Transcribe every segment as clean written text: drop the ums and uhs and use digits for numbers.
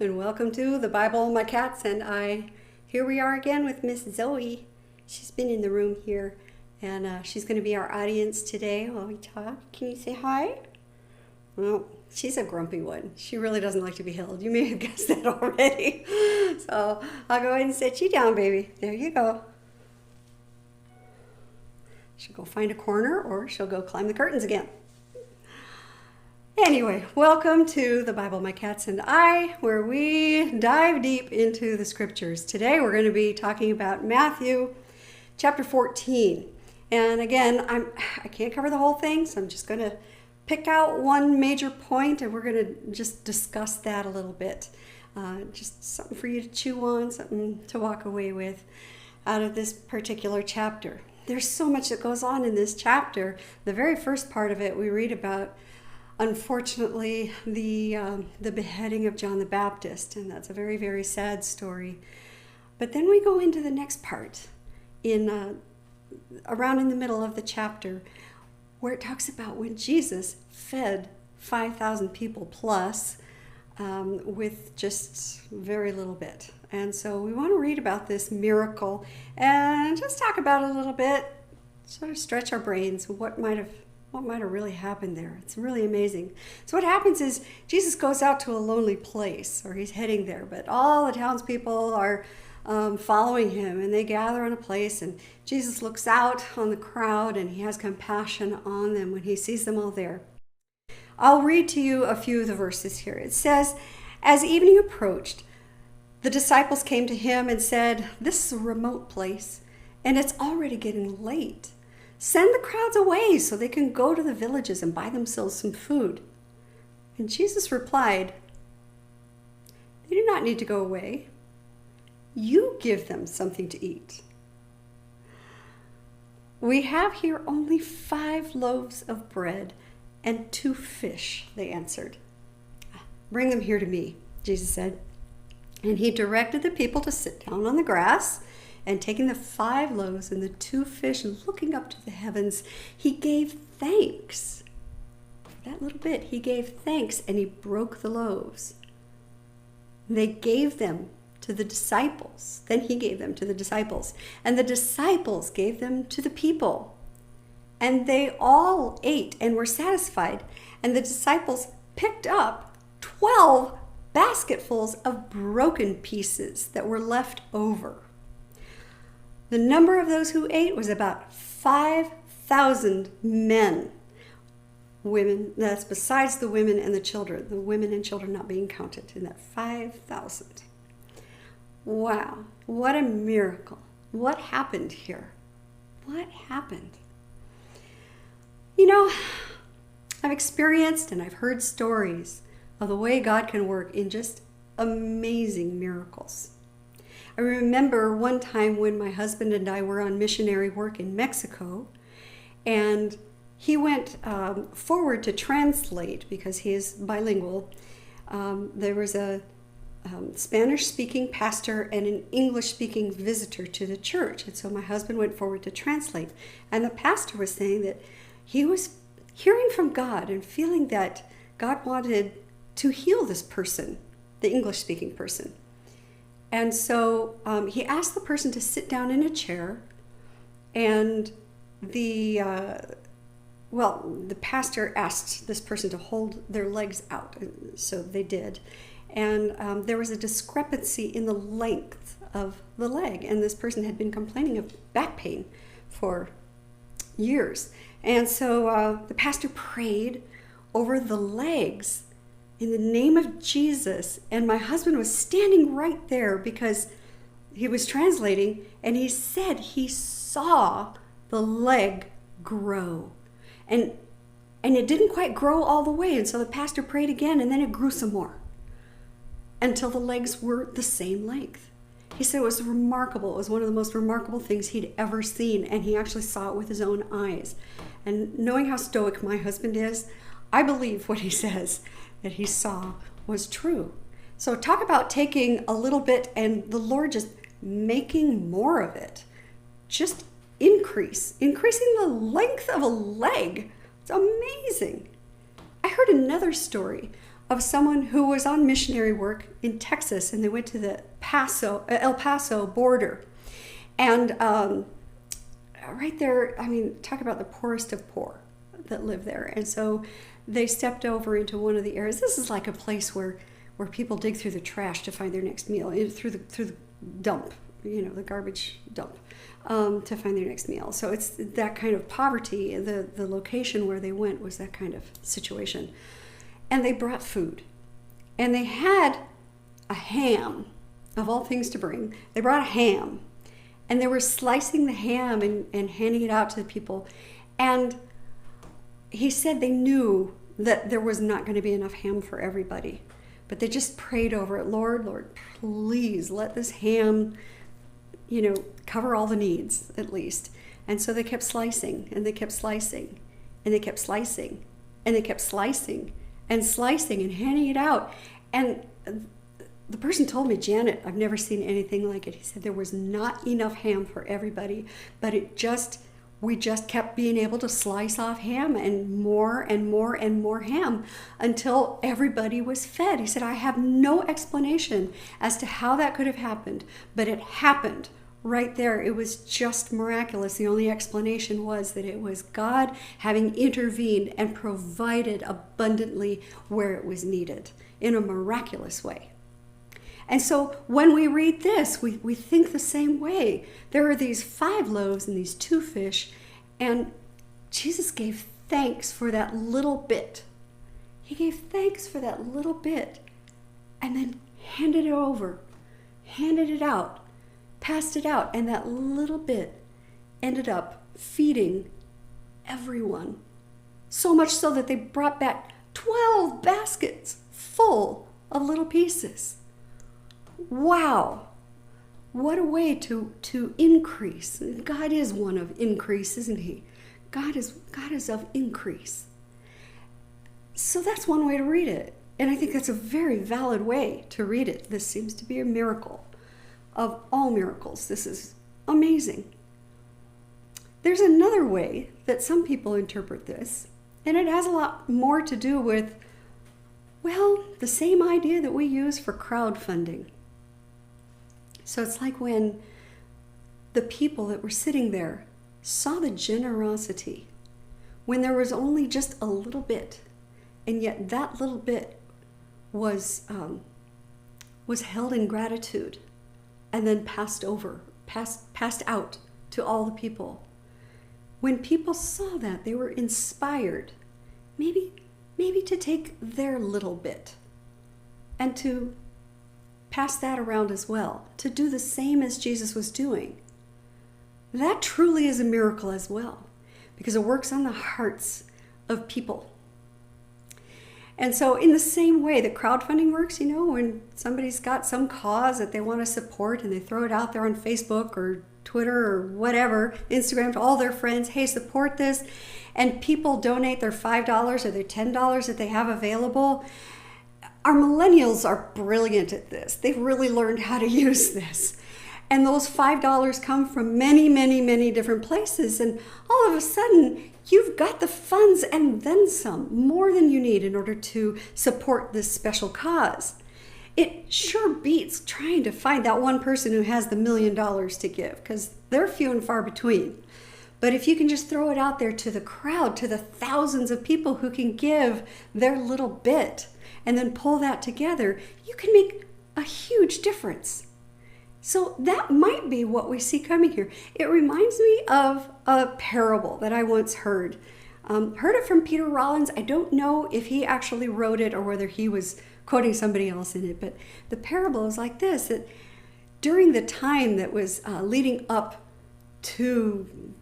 and welcome to the Bible, My Cats and I. Here we are again with Miss Zoe. She's been in the room here, and she's going to be our audience today while we talk. Can you say hi? Well, she's a grumpy one. She really doesn't like to be held. You may have guessed that already. So I'll go ahead and sit you down, baby. There you go. She'll go find a corner, or she'll go climb the curtains again. Anyway, welcome to the Bible, My Cats and I, where we dive deep into the scriptures. Today we're going to be talking about Matthew chapter 14. And again, I can't cover the whole thing, so I'm just going to pick out one major point, and we're going to just discuss that a little bit. Just something for you to chew on, something to walk away with out of this particular chapter. There's so much that goes on in this chapter. The very first part of it we read about, unfortunately, the beheading of John the Baptist, and that's a very, very sad story. But then we go into the next part, around in the middle of the chapter, where it talks about when Jesus fed 5,000 people plus with just very little bit. And so we want to read about this miracle and just talk about it a little bit, sort of stretch our brains, what might have really happened there. It's really amazing. So what happens is Jesus goes out to a lonely place, or he's heading there, but all the townspeople are following him, and they gather in a place, and Jesus looks out on the crowd, and he has compassion on them when he sees them all there. I'll read to you a few of the verses here. It says, "As evening approached, the disciples came to him and said, 'This is a remote place, and it's already getting late. Send the crowds away so they can go to the villages and buy themselves some food.' And Jesus replied, 'They do not need to go away. You give them something to eat.' 'We have here only 5 loaves of bread and 2 fish,' they answered. 'Bring them here to me,' Jesus said. And he directed the people to sit down on the grass. And taking the 5 loaves and the 2 fish and looking up to the heavens, he gave thanks. For that little bit, he gave thanks, and he broke the loaves. They gave them to the disciples. Then he gave them to the disciples. And the disciples gave them to the people. And they all ate and were satisfied. And the disciples picked up 12 basketfuls of broken pieces that were left over. The number of those who ate was about 5,000 men. Women, that's besides the women and the children. The women and children not being counted in that 5,000. Wow, what a miracle. What happened here? What happened? You know, I've experienced and I've heard stories of the way God can work in just amazing miracles. I remember one time when my husband and I were on missionary work in Mexico, and he went forward to translate because he is bilingual. There was a Spanish-speaking pastor and an English-speaking visitor to the church, and so my husband went forward to translate. And the pastor was saying that he was hearing from God and feeling that God wanted to heal this person, the English-speaking person. And so he asked the person to sit down in a chair, and the pastor asked this person to hold their legs out, so they did. And there was a discrepancy in the length of the leg, and this person had been complaining of back pain for years. And so the pastor prayed over the legs in the name of Jesus, and my husband was standing right there because he was translating, and he said he saw the leg grow. And it didn't quite grow all the way, and so the pastor prayed again, and then it grew some more until the legs were the same length. He said it was remarkable. It was one of the most remarkable things he'd ever seen, and he actually saw it with his own eyes. And knowing how stoic my husband is, I believe what he says that he saw was true. So talk about taking a little bit and the Lord just making more of it. Just increasing the length of a leg. It's amazing. I heard another story of someone who was on missionary work in Texas, and they went to the El Paso border. And right there, I mean, talk about the poorest of poor that live there. And so they stepped over into one of the areas. This is like a place where people dig through the trash to find their next meal, through the dump, the garbage dump, to find their next meal. So it's that kind of poverty. The location where they went was that kind of situation. And they brought food. And they had a ham, of all things to bring. They brought a ham. And they were slicing the ham and handing it out to the people. And he said they knew that there was not going to be enough ham for everybody. But they just prayed over it. Lord, please let this ham, cover all the needs at least. And so they kept slicing, and they kept slicing, and they kept slicing, and they kept slicing and slicing and handing it out. And the person told me, Janet, I've never seen anything like it. He said there was not enough ham for everybody, but we just kept being able to slice off ham and more and more and more ham until everybody was fed. He said, I have no explanation as to how that could have happened, but it happened right there. It was just miraculous. The only explanation was that it was God having intervened and provided abundantly where it was needed in a miraculous way. And so when we read this, we think the same way. There are these 5 loaves and these 2 fish, and Jesus gave thanks for that little bit. He gave thanks for that little bit, and then handed it over, handed it out, passed it out, and that little bit ended up feeding everyone. So much so that they brought back 12 baskets full of little pieces. Wow, what a way to increase. God is one of increase, isn't he? God is of increase. So that's one way to read it. And I think that's a very valid way to read it. This seems to be a miracle of all miracles. This is amazing. There's another way that some people interpret this, and it has a lot more to do with, the same idea that we use for crowdfunding. So it's like when the people that were sitting there saw the generosity, when there was only just a little bit, and yet that little bit was held in gratitude and then passed out to all the people. When people saw that, they were inspired, maybe to take their little bit and to pass that around as well, to do the same as Jesus was doing. That truly is a miracle as well, because it works on the hearts of people. And so in the same way that crowdfunding works, when somebody's got some cause that they want to support and they throw it out there on Facebook or Twitter or whatever, Instagram, to all their friends, hey, support this, and people donate their $5 or their $10 that they have available. Our millennials are brilliant at this. They've really learned how to use this. And those $5 come from many, many, many different places. And all of a sudden, you've got the funds and then some, more than you need in order to support this special cause. It sure beats trying to find that one person who has the $1 million to give, because they're few and far between. But if you can just throw it out there to the crowd, to the thousands of people who can give their little bit, and then pull that together, you can make a huge difference. So that might be what we see coming here. It reminds me of a parable that I once heard. Heard it from Peter Rollins. I don't know if he actually wrote it or whether he was quoting somebody else in it, but the parable is like this, that during the time that was leading up to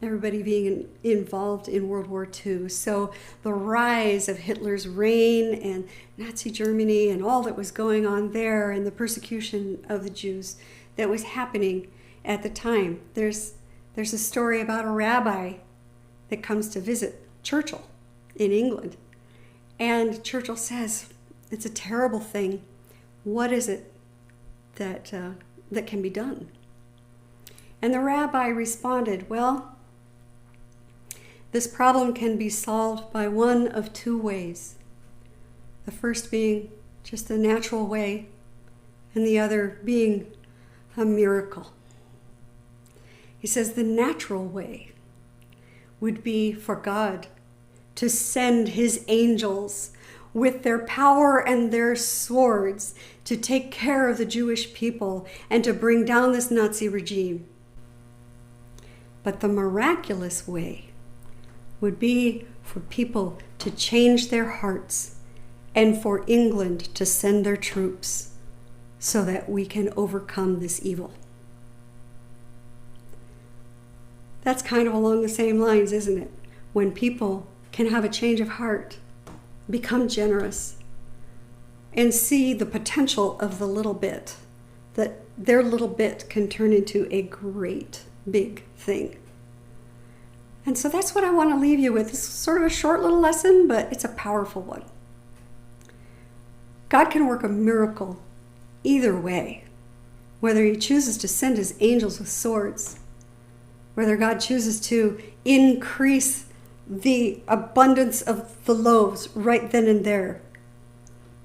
everybody being involved in World War II. So the rise of Hitler's reign and Nazi Germany and all that was going on there and the persecution of the Jews that was happening at the time. There's a story about a rabbi that comes to visit Churchill in England. And Churchill says, it's a terrible thing. What is it that can be done? And the rabbi responded, this problem can be solved by one of 2 ways. The first being just the natural way, and the other being a miracle. He says the natural way would be for God to send his angels with their power and their swords to take care of the Jewish people and to bring down this Nazi regime. But the miraculous way would be for people to change their hearts and for England to send their troops so that we can overcome this evil. That's kind of along the same lines, isn't it? When people can have a change of heart, become generous, and see the potential of the little bit, that their little bit can turn into a great big thing. And so that's what I want to leave you with. It's sort of a short little lesson, but it's a powerful one. God can work a miracle either way, whether he chooses to send his angels with swords, whether God chooses to increase the abundance of the loaves right then and there,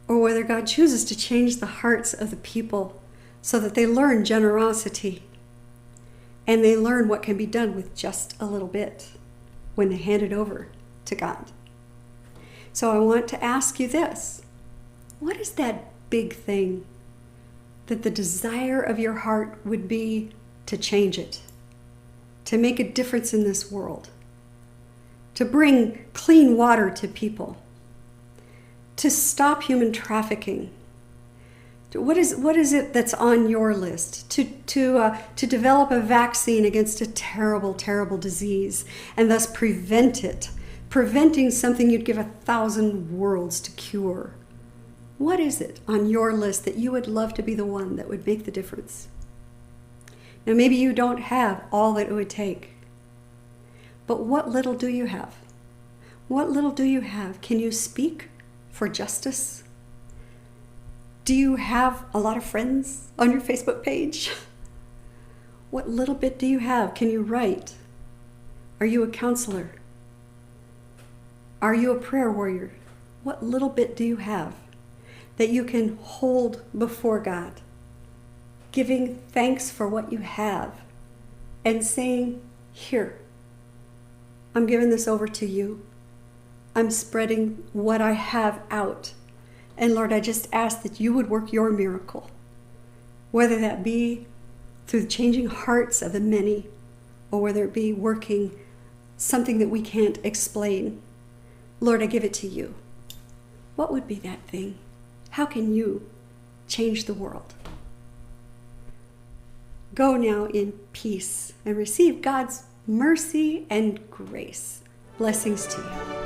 or whether God chooses to change the hearts of the people so that they learn generosity and they learn what can be done with just a little bit when they hand it over to God. So I want to ask you this. What is that big thing that the desire of your heart would be to change it, to make a difference in this world, to bring clean water to people, to stop human trafficking? What is it that's on your list? To develop a vaccine against a terrible, terrible disease and thus prevent it, preventing something you'd give 1,000 worlds to cure. What is it on your list that you would love to be the one that would make the difference? Now, maybe you don't have all that it would take, but what little do you have? What little do you have? Can you speak for justice? Do you have a lot of friends on your Facebook page? What little bit do you have? Can you write? Are you a counselor? Are you a prayer warrior? What little bit do you have that you can hold before God, giving thanks for what you have and saying, here, I'm giving this over to you. I'm spreading what I have out. And Lord, I just ask that you would work your miracle, whether that be through the changing hearts of the many, or whether it be working something that we can't explain. Lord, I give it to you. What would be that thing? How can you change the world? Go now in peace and receive God's mercy and grace. Blessings to you.